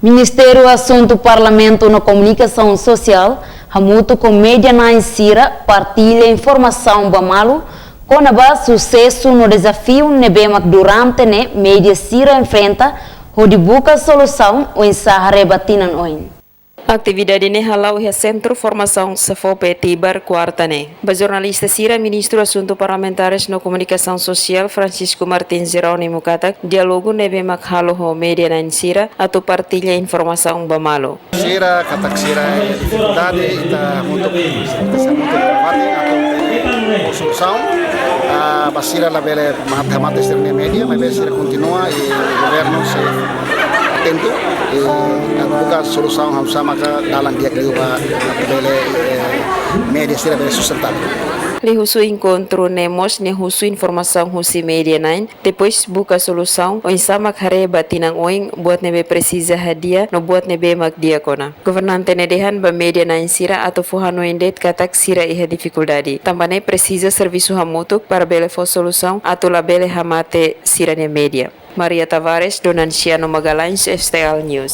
Ministério Assunto Parlamento na Comunicação Social, hamuto com Média na Insira, partilha informação bamalo, com a sucesso no desafio nebemak durante ne Média Sira enfrenta, onde busca solução ou ensaia rebatinan oin. Atividade ini halau ya Centro Formação Safope Tibar Quartane. Jornalista Sira Ministro Assunto Parlamentares no Comunicação Social Francisco Martins Jerônimo kata dialogo nebe mak halo ho media na Sira atau partilha informação bamalo. Sira kata Sira dificuldade ita untuk combate atau solução. Basira la bele mata externa media, mas Sira continua e o governo se atento e buka solução sama ka dalam dia kliuba bele media Sira bele sustentável. Le husu encontro nemos ne husu informação husi media nain depois buka solução o insama kare batinang oing buat nebe precisa hadia no buat nebe mak dia kona governante nedehan ba media nain Sira atau fuhano endet katak Sira iha dificuldade tambane precisa serviço hamutuk para bele fo solução atau la bele hamate Sira ne media. Maria Tavares, Donanciano Magalhães, STL News.